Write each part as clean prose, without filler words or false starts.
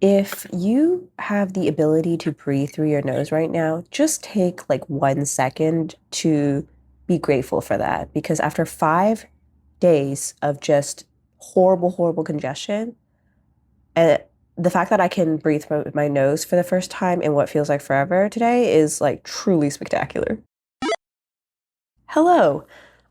If you have the ability to breathe through your nose right now, just take like 1 second to be grateful for that. Because after 5 days of just horrible, horrible congestion, and the fact that I can breathe through my nose for the first time in what feels like forever today is like truly spectacular. Hello.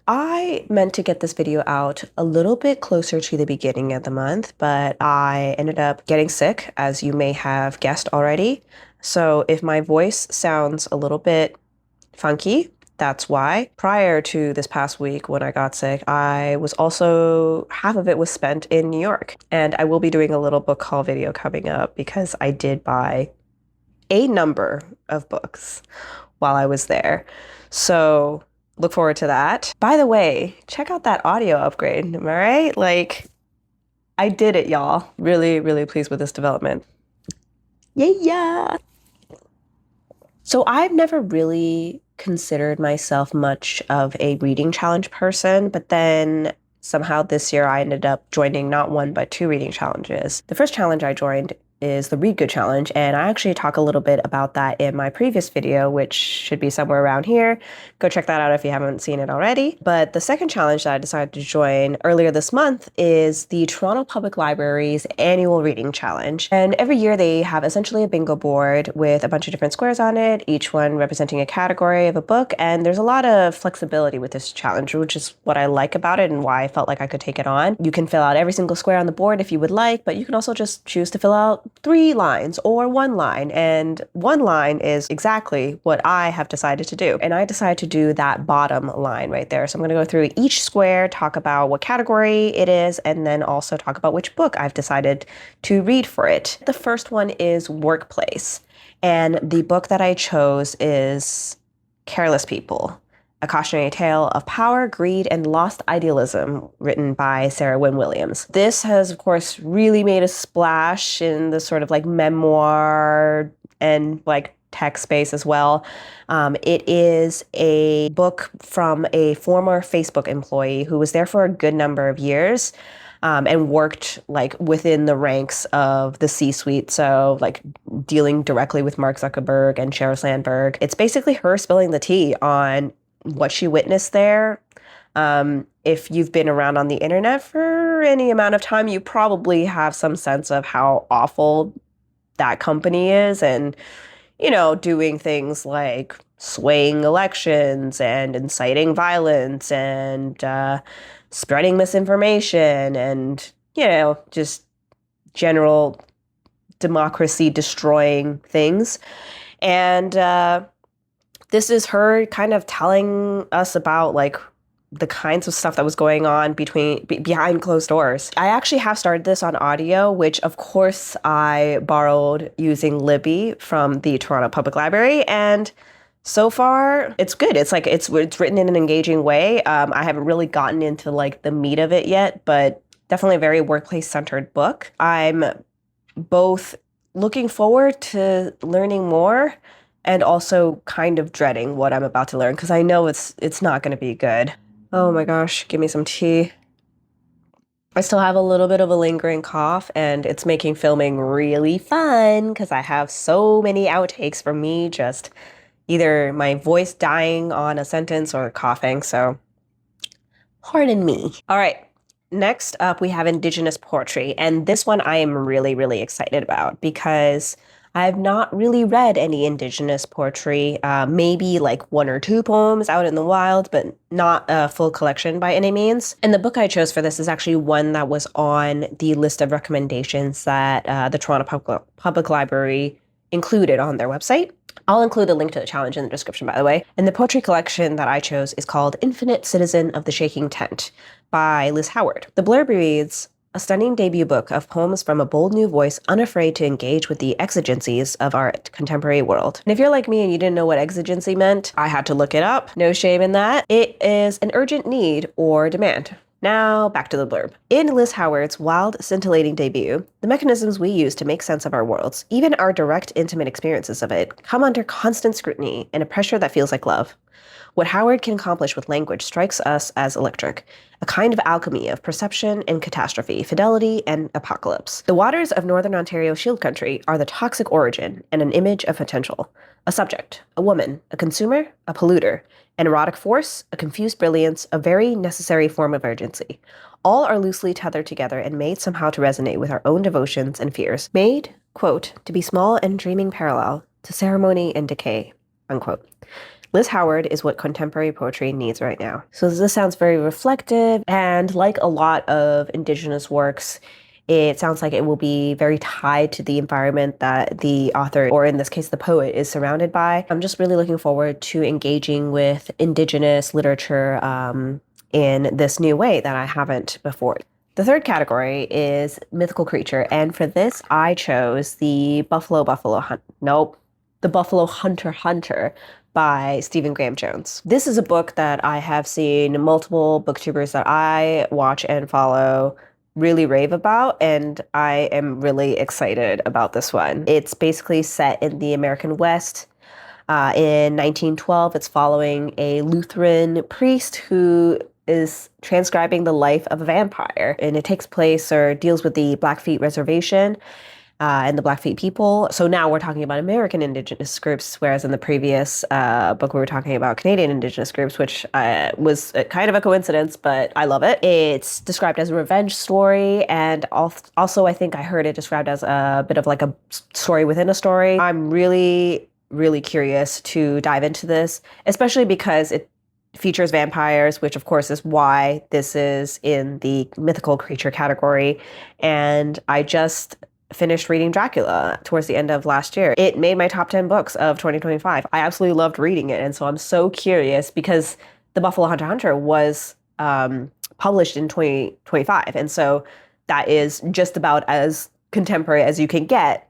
I meant to get this video out a little bit closer to the beginning of the month, but I ended up getting sick, as you may have guessed already. So if my voice sounds a little bit funky, that's why. Prior to this past week when I got sick, I was also, half of it was spent in New York. And I will be doing a little book haul video coming up because I did buy a number of books while I was there. So look forward to that. By the way, check out that audio upgrade, am I right? Like, I did it, y'all. Really, really pleased with this development. Yeah. So I've never really considered myself much of a reading challenge person, but then somehow this year I ended up joining not one, but two reading challenges. The first challenge I joined is the Read Good Challenge, and I actually talk a little bit about that in my previous video, which should be somewhere around here. Go check that out if you haven't seen it already. But the second challenge that I decided to join earlier this month is the Toronto Public Library's annual reading challenge. And every year they have essentially a bingo board with a bunch of different squares on it, each one representing a category of a book, and there's a lot of flexibility with this challenge, which is what I like about it and why I felt like I could take it on. You can fill out every single square on the board if you would like, but you can also just choose to fill out 3 lines or 1 line, and 1 line is exactly what I have decided to do. And I decided to do that bottom line right there. So I'm going to go through each square, talk about what category it is, and then also talk about which book I've decided to read for it. The first one is Workplace, and the book that I chose is Careless People, a cautionary tale of power, greed, and lost idealism, written by Wynn-Williams. This has, of course, really made a splash in the sort of like memoir and like tech space as well. It is a book from a former Facebook employee who was there for a good number of years. And worked like within the ranks of the C-suite, so like dealing directly with Mark Zuckerberg and Sheryl Sandberg. It's basically her spilling the tea on what she witnessed there. If you've been around on the internet for any amount of time, you probably have some sense of how awful that company is, and, you know, doing things like swaying elections and inciting violence and spreading misinformation and, you know, just general democracy destroying things. And this is her kind of telling us about like the kinds of stuff that was going on behind closed doors. I actually have started this on audio, which of course I borrowed using Libby from the Toronto Public Library, and so far it's good. It's like it's written in an engaging way. I haven't really gotten into like the meat of it yet, but definitely a very workplace centered book. I'm both looking forward to learning more and also kind of dreading what I'm about to learn, because I know it's not going to be good. Oh my gosh, give me some tea. I still have a little bit of a lingering cough, and it's making filming really fun because I have so many outtakes from me just either my voice dying on a sentence or coughing, so pardon me. All right. Next up, we have Indigenous poetry, and this one I am really, really excited about because I've not really read any Indigenous poetry, maybe like 1 or 2 poems out in the wild, but not a full collection by any means. And the book I chose for this is actually one that was on the list of recommendations that the Toronto Public Library included on their website. I'll include a link to the challenge in the description, by the way. And the poetry collection that I chose is called Infinite Citizen of the Shaking Tent by Liz Howard. The blurb reads, a stunning debut book of poems from a bold new voice unafraid to engage with the exigencies of our contemporary world. And if you're like me and you didn't know what exigency meant, I had to look it up. No shame in that. It is an urgent need or demand. Now, back to the blurb. In Liz Howard's wild, scintillating debut, the mechanisms we use to make sense of our worlds, even our direct, intimate experiences of it, come under constant scrutiny and a pressure that feels like love. What Howard can accomplish with language strikes us as electric, a kind of alchemy of perception and catastrophe, fidelity and apocalypse. The waters of Northern Ontario Shield Country are the toxic origin and an image of potential. A subject, a woman, a consumer, a polluter, an erotic force, a confused brilliance, a very necessary form of urgency. All are loosely tethered together and made somehow to resonate with our own devotions and fears. Made, quote, to be small and dreaming parallel to ceremony and decay, unquote. Liz Howard is what contemporary poetry needs right now. So this sounds very reflective, and like a lot of Indigenous works, it sounds like it will be very tied to the environment that the author, or in this case, the poet, is surrounded by. I'm just really looking forward to engaging with Indigenous literature in this new way that I haven't before. The third category is mythical creature, and for this, I chose the Buffalo Hunter by Stephen Graham Jones. This is a book that I have seen multiple booktubers that I watch and follow really rave about, and I am really excited about this one. It's basically set in the American West. In 1912, it's following a Lutheran priest who is transcribing the life of a vampire, and it takes place or deals with the Blackfeet Reservation and the Blackfeet people. So now we're talking about American Indigenous groups, whereas in the previous book we were talking about Canadian Indigenous groups, which was kind of a coincidence, but I love it. It's described as a revenge story, and also I think I heard it described as a bit of like a story within a story. I'm really, really curious to dive into this, especially because it features vampires, which of course is why this is in the mythical creature category. And I just finished reading Dracula towards the end of last year. It made my top 10 books of 2025. I absolutely loved reading it. And so I'm so curious because the Buffalo Hunter was published in 2025. And so that is just about as contemporary as you can get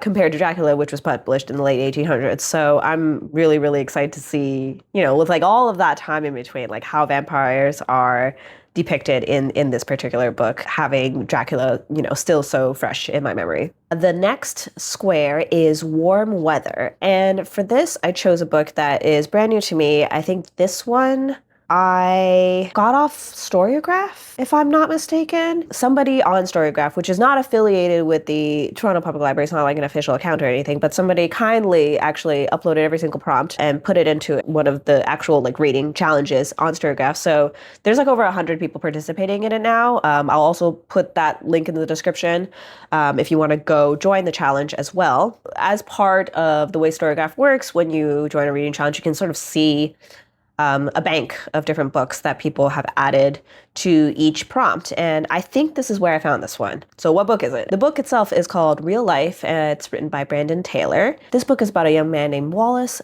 compared to Dracula, which was published in the late 1800s. So I'm really, really excited to see, with like all of that time in between, like how vampires are depicted in this particular book, having Dracula, still so fresh in my memory. The next square is Warm Weather. And for this, I chose a book that is brand new to me. I think this one I got off storygraph, if I'm not mistaken. Somebody on storygraph, which is not affiliated with the Toronto Public Library, it's not like an official account or anything, but somebody kindly actually uploaded every single prompt and put it into one of the actual reading challenges on storygraph. So there's over 100 people participating in it now. I'll also put that link in the description if you want to go join the challenge as well. As part of the way storygraph works, when you join a reading challenge, you can sort of see a bank of different books that people have added to each prompt. And I think this is where I found this one. So what book is it? The book itself is called Real Life, and it's written by Brandon Taylor. This book is about a young man named Wallace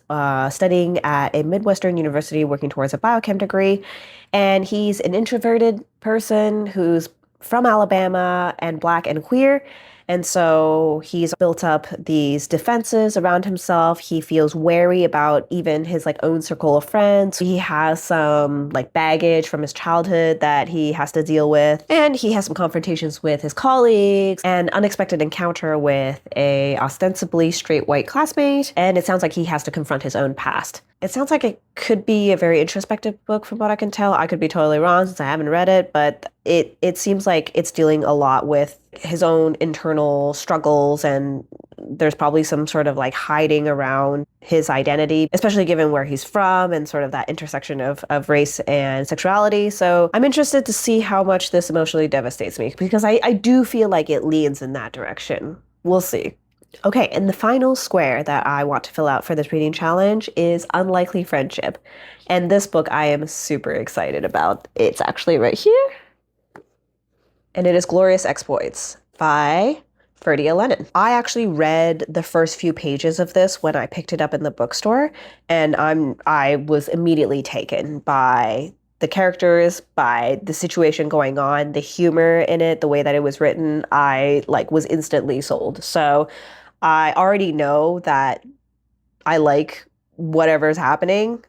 studying at a Midwestern university working towards a biochem degree. And he's an introverted person who's from Alabama and Black and queer. And so he's built up these defenses around himself. He feels wary about even his own circle of friends. He has some baggage from his childhood that he has to deal with. And he has some confrontations with his colleagues, an unexpected encounter with a ostensibly straight white classmate. And it sounds like he has to confront his own past. It sounds like it could be a very introspective book from what I can tell. I could be totally wrong since I haven't read it, but it seems like it's dealing a lot with his own internal struggles, and there's probably some sort of hiding around his identity, especially given where he's from and sort of that intersection of race and sexuality. So I'm interested to see how much this emotionally devastates me, because I do feel like it leans in that direction. We'll see. Okay, and the final square that I want to fill out for this reading challenge is Unlikely Friendship. And this book I am super excited about. It's actually right here. And it is Glorious Exploits by Ferdia Lennon. I actually read the first few pages of this when I picked it up in the bookstore, and I was immediately taken by the characters, by the situation going on, the humor in it, the way that it was written. I was instantly sold. So I already know that I like whatever's happening,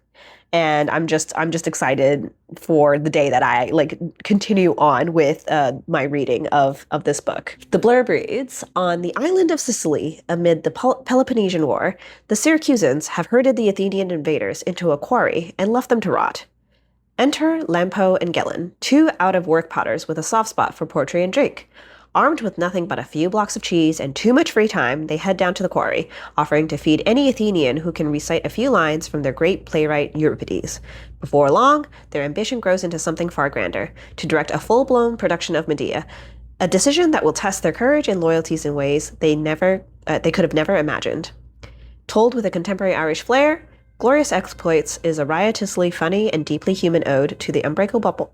and I'm just excited for the day that I like continue on with my reading of this book. The blurb reads, on the island of Sicily, amid the Peloponnesian War, the Syracusans have herded the Athenian invaders into a quarry and left them to rot. Enter Lampo and Gellin, two out-of-work potters with a soft spot for poetry and drink. Armed with nothing but a few blocks of cheese and too much free time, they head down to the quarry, offering to feed any Athenian who can recite a few lines from their great playwright Euripides. Before long, their ambition grows into something far grander, to direct a full-blown production of Medea, a decision that will test their courage and loyalties in ways they could have never imagined. Told with a contemporary Irish flair, Glorious Exploits is a riotously funny and deeply human ode to the unbreakable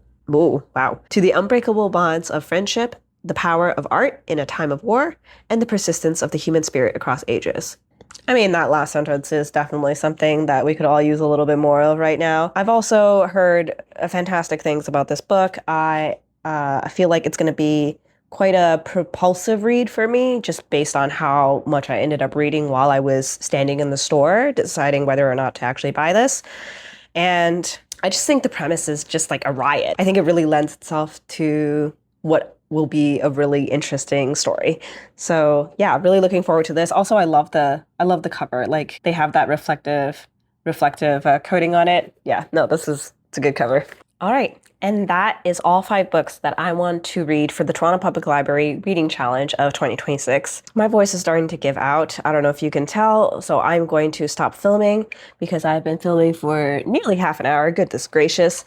bonds of friendship, the power of art in a time of war, and the persistence of the human spirit across ages. I mean, that last sentence is definitely something that we could all use a little bit more of right now. I've also heard fantastic things about this book. I feel like it's going to be quite a propulsive read for me, just based on how much I ended up reading while I was standing in the store, deciding whether or not to actually buy this. And I just think the premise is just like a riot. I think it really lends itself to what will be a really interesting story. So yeah, really looking forward to this. Also, I love the cover. Like, they have that reflective coating on it. Yeah, no, it's a good cover. All right. And that is all 5 books that I want to read for the Toronto Public Library Reading Challenge of 2026. My voice is starting to give out. I don't know if you can tell, so I'm going to stop filming because I've been filming for nearly half an hour. Goodness gracious.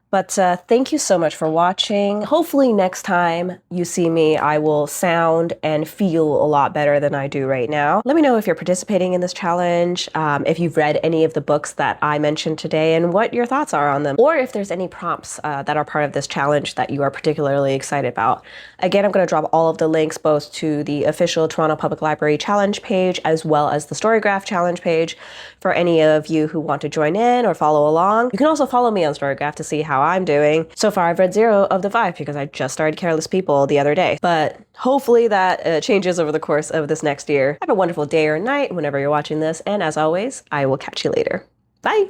But thank you so much for watching. Hopefully next time you see me, I will sound and feel a lot better than I do right now. Let me know if you're participating in this challenge, if you've read any of the books that I mentioned today, and what your thoughts are on them, or if there's any prompts that are part of this challenge that you are particularly excited about. Again, I'm going to drop all of the links both to the official Toronto Public Library challenge page as well as the storygraph challenge page for any of you who want to join in or follow along. You can also follow me on storygraph to see how I'm doing. So far, I've read 0 of the 5 because I just started Careless People the other day. But hopefully that changes over the course of this next year. Have a wonderful day or night whenever you're watching this. And as always, I will catch you later. Bye!